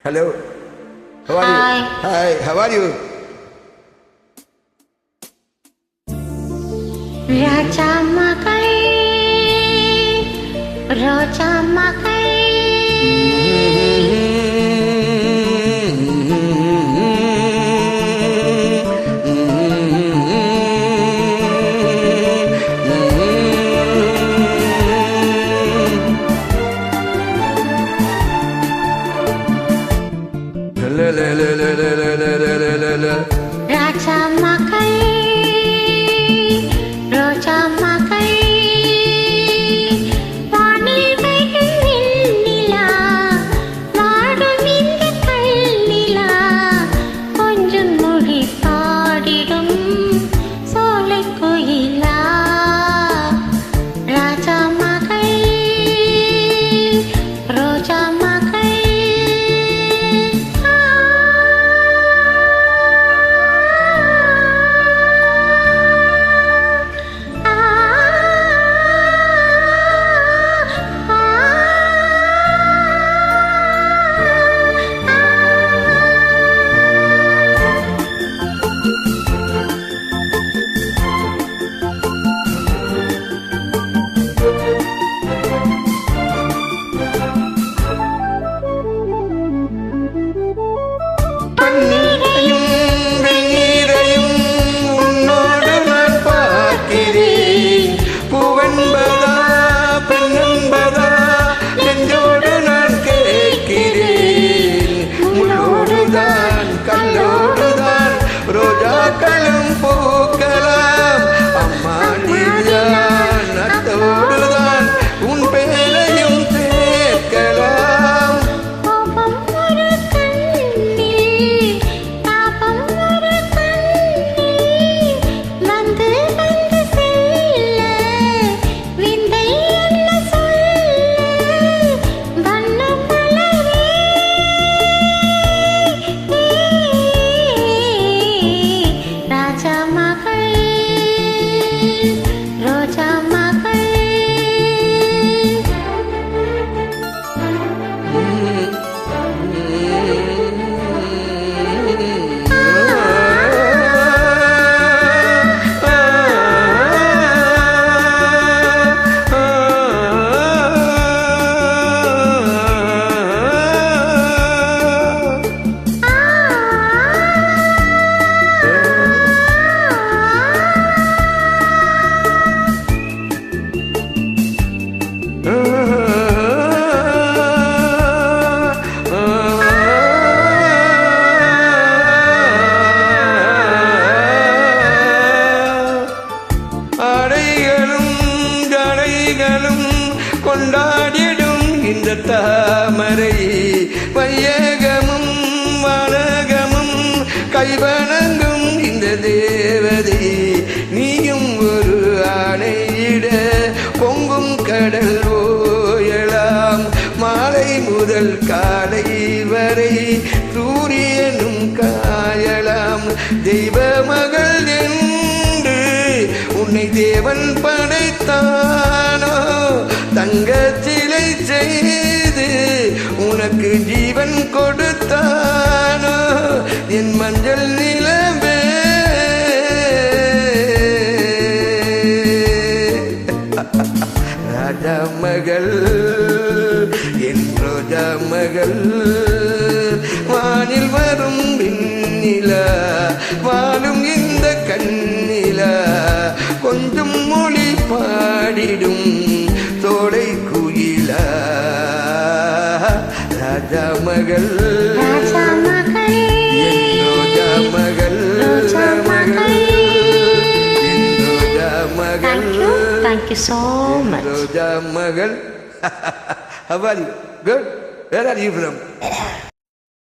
Hello. How are Hi. you? Hi. How are you? Raja Makai, Raja Makai. Raja Makai, Raja Makai. வானில் வெகும் வெண்ணிலா, வாடும் இந்த கல்நிலா, கொஞ்சம் மொழி பாடிடும் சோலைக் குயிலா. ராஜா மகள், ரோஜா மகள். ரோஜாக்களும் பூக்கலாம் அம்மா நீதான் அத்தோடுதான் உன் பேரையும் சேர்க்கலாம். கோபம் ஒரு கண்ணில், தாபம் ஒரு கண்ணில், வந்து வந்து செல்ல விந்தை என்ன சொல்ல வண்ண மலரே. ராஜா மகள், ரோஜா மகள். ஆடைகளும் ஜடைகளும் கொண்டாடிடும் இந்த தாமரை, வையகமும் வானகமும் கைவணங்கும் இந்த தேவதை. நீயும் ஒரு ஆணையிட பொங்கும் கடல் ஓயலாம், மாலை முதல் காலை வரை சூரியனும் காயலாம். தெய்வ மகள் என்று உன்னை தேவன் படைத்தானோ, தங்க சிலை செய்து உனக்கு ஜீவன் கொடுத்தானோ, என் மஞ்சள் நிலவே. ராஜா மகள், என் ரோஜா மகள், வானில் வரும் விண்ணிலா, வாழும் இந்த கண்ணிலா, கொஞ்சம் மொழி பாடிடும் தோடை குயிலா. ராஜா மகள், ராஜா மகளே, என் ரோஜா மகள், ரோஜா மகளே. என் ரோஜா மகள். Thank you so much. ரோஜா மகள். How are you? Good. Where are you from?